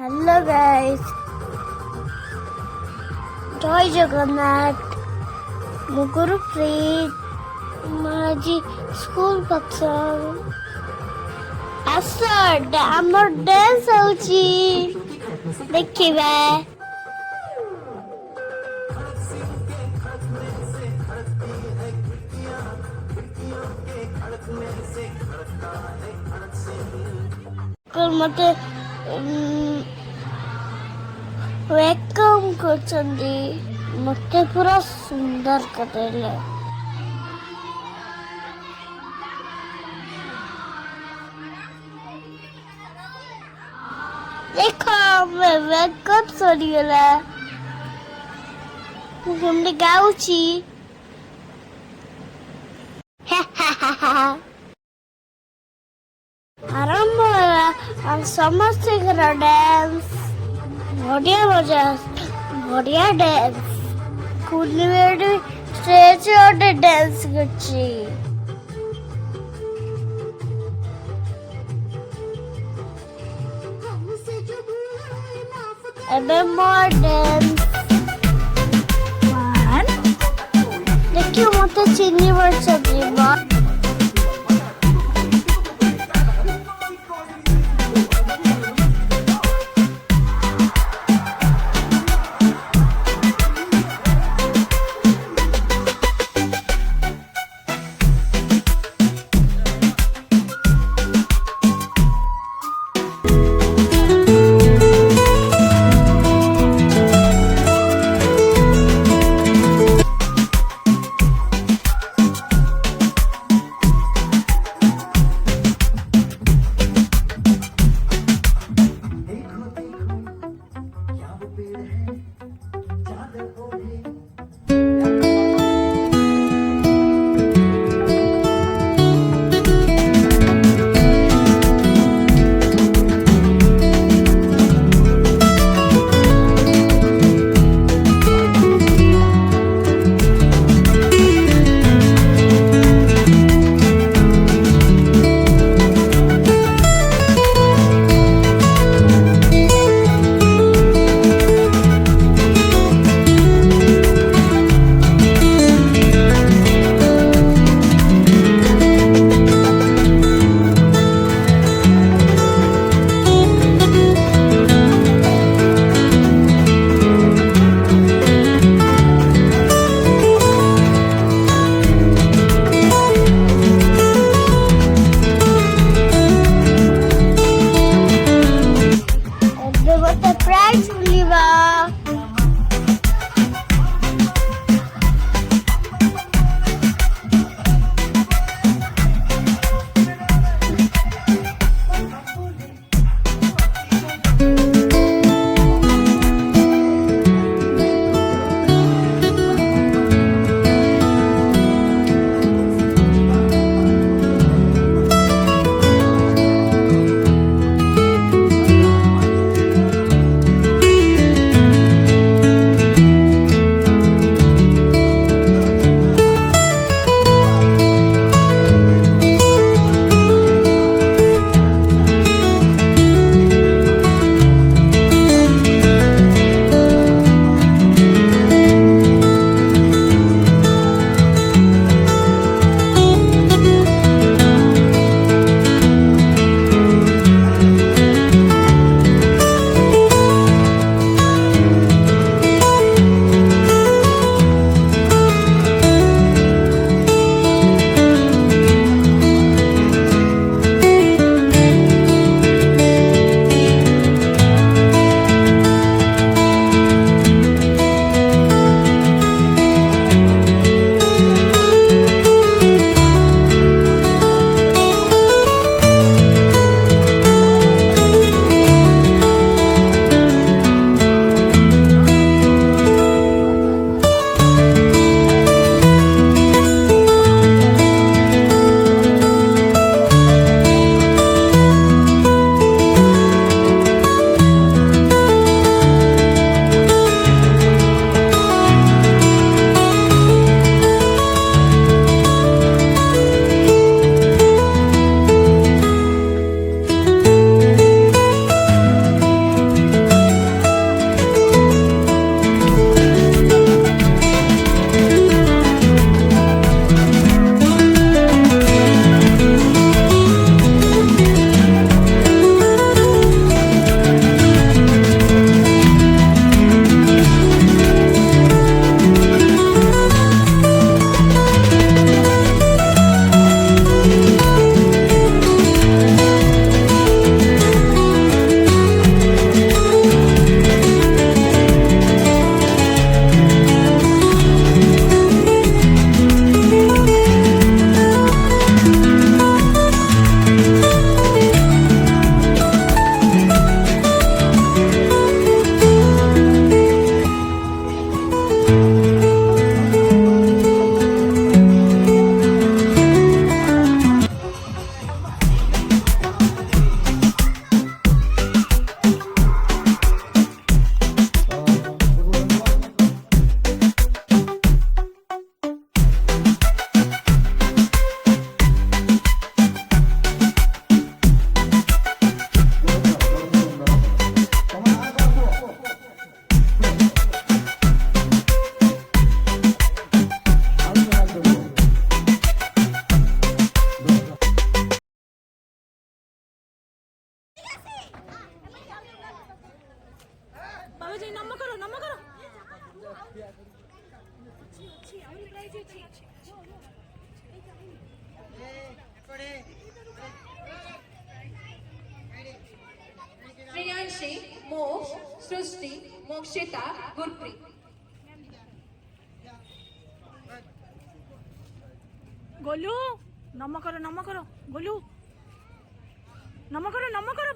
Hello guys, জয় জগন্নাଥ। ମୁଁ ଗୁରୁପ୍ରୀତ। ମୁଁ ଆଜି ସ୍କୁଲ ପଛରୁ ଆସ ଆମର ଡ୍ୟାନ୍ସ ହଉଛି, ଦେଖିବା। ମତେ ୱେଲକମ୍ କରୁଛନ୍ତି, ମତେ ପୁରା ସୁନ୍ଦର କରିଲେ। ଦେଖ ମେକଅପ୍ ସରିଗଲା, ମୁଁ କେମିତି ଗାଉଛି। ଆରମ୍ଭ ହେଲା ସମସ୍ତଙ୍କର ଡ୍ୟାନ୍ସ। ବଢିଆ ମଜା, ବଢିଆ ଡ୍ୟାନ୍ସ। କୁନି ବେଡି ଷ୍ଟେଜ ଗୋଟେ ଡ୍ୟାନ୍ସ କରୁଛି। ଏବେ ମୋ ଡ୍ୟାନ୍ସ ଦେଖିବ, ମତେ ଚିହ୍ନି ପାରୁଛନ୍ତି। ନମ କର। श्रेयांशी, मोक्ष, सृष्टि, मोक्षिता, गुरप्रीत। गोलू नम करो गोलू नम करो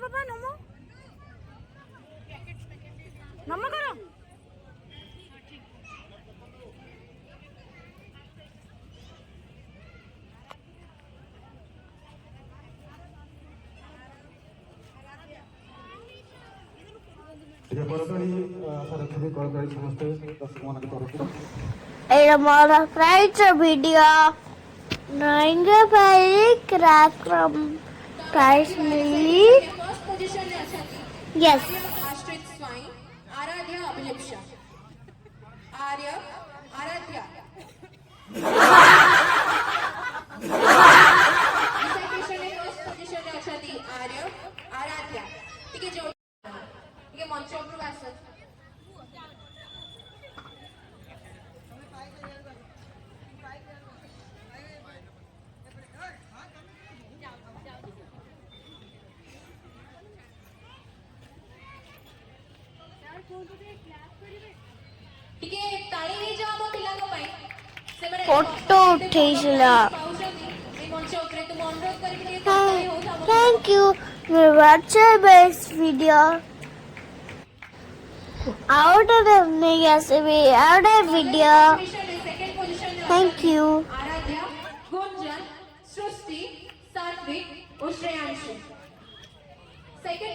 पापा नम करो। এটা মডিফাইড ভিডিও নইঙ্গে ভাই ক্রাকরম প্রাইস মিলি फर्स्ट पोजीशन में अछंती यस आश्रित स्वाइन, आराध्या अभिलिप्सा। आर्य, आराध्या। सेकंड में फर्स्ट पोजीशन में अछंती आर्य, आराध्या। टिके जोड़ टिके मंच उपरु आसत। टिके ताली हे जाओ मो पिलांग पई सेमरे फोटो उठेइला पाउजनी ए मंच उपरे तुम अनुरोध करी के ताली हो था thank you for watching this video out of the negative out of video second position में thank you आराध्या, गुंजन, सृष्टि, सात्विक और श्रेयांशी। सेकंड